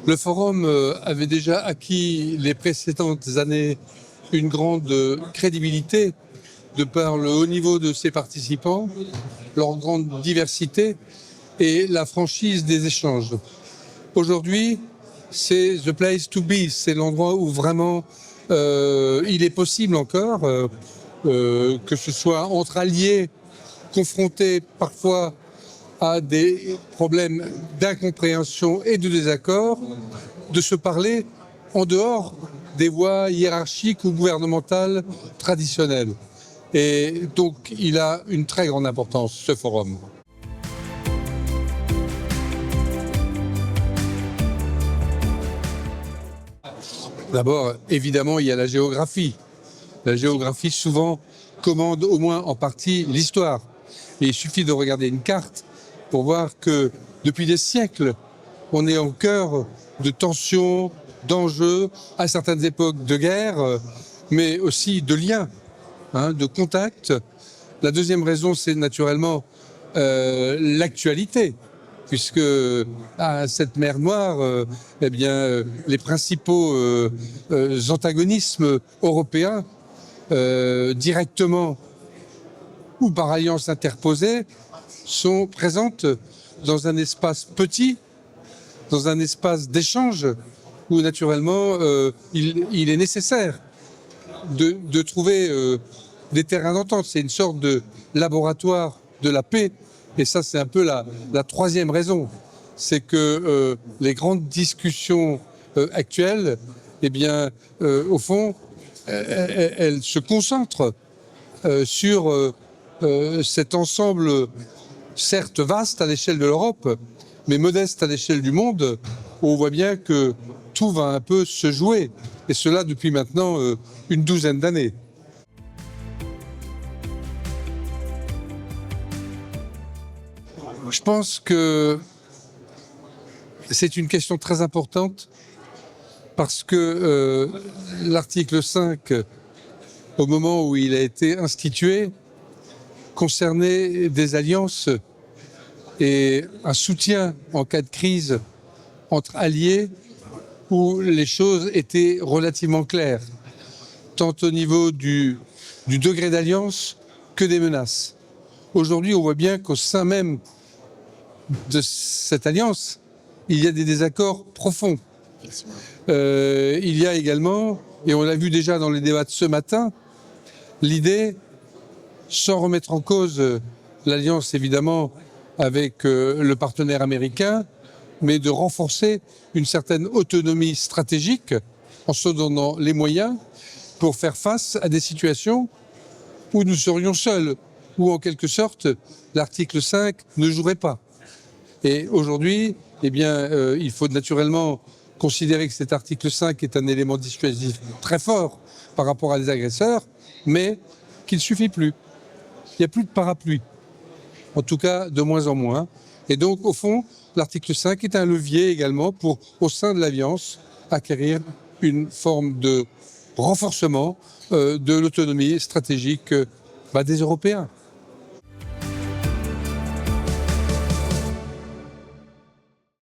Le forum avait déjà acquis les précédentes années une grande crédibilité de par le haut niveau de ses participants, leur grande diversité et la franchise des échanges. Aujourd'hui, c'est the place to be, c'est l'endroit où vraiment il est possible encore, que ce soit entre alliés confrontés parfois à des problèmes d'incompréhension et de désaccord, de se parler en dehors des voies hiérarchiques ou gouvernementales traditionnelles. Et donc, il a une très grande importance, ce forum. D'abord, évidemment, il y a la géographie. La géographie, souvent, commande au moins en partie l'histoire. Et il suffit de regarder une carte pour voir que depuis des siècles, on est au cœur de tensions, d'enjeux, à certaines époques de guerre, mais aussi de liens, de contacts. La deuxième raison, c'est naturellement l'actualité, puisque à cette mer Noire, les principaux antagonismes européens, directement ou par alliance interposée, sont présentes dans un espace petit, dans un espace d'échange, où naturellement il est nécessaire de trouver des terrains d'entente. C'est une sorte de laboratoire de la paix. Et ça, c'est un peu la troisième raison. C'est que les grandes discussions actuelles, au fond, elles se concentrent sur cet ensemble, certes vaste à l'échelle de l'Europe, mais modeste à l'échelle du monde, où on voit bien que tout va un peu se jouer. Et cela depuis maintenant une douzaine d'années. Je pense que c'est une question très importante parce que l'article 5, au moment où il a été institué, concernait des alliances et un soutien en cas de crise entre alliés où les choses étaient relativement claires, tant au niveau du degré d'alliance que des menaces. Aujourd'hui, on voit bien qu'au sein même de cette alliance, il y a des désaccords profonds. Il y a également, et on l'a vu déjà dans les débats de ce matin, l'idée, sans remettre en cause l'alliance évidemment avec le partenaire américain, mais de renforcer une certaine autonomie stratégique en se donnant les moyens pour faire face à des situations où nous serions seuls, où en quelque sorte l'article 5 ne jouerait pas. Et aujourd'hui, il faut naturellement considérer que cet article 5 est un élément dissuasif très fort par rapport à des agresseurs, mais qu'il ne suffit plus. Il n'y a plus de parapluie, en tout cas de moins en moins. Et donc, au fond, l'article 5 est un levier également pour, au sein de l'Alliance, acquérir une forme de renforcement de l'autonomie stratégique des Européens.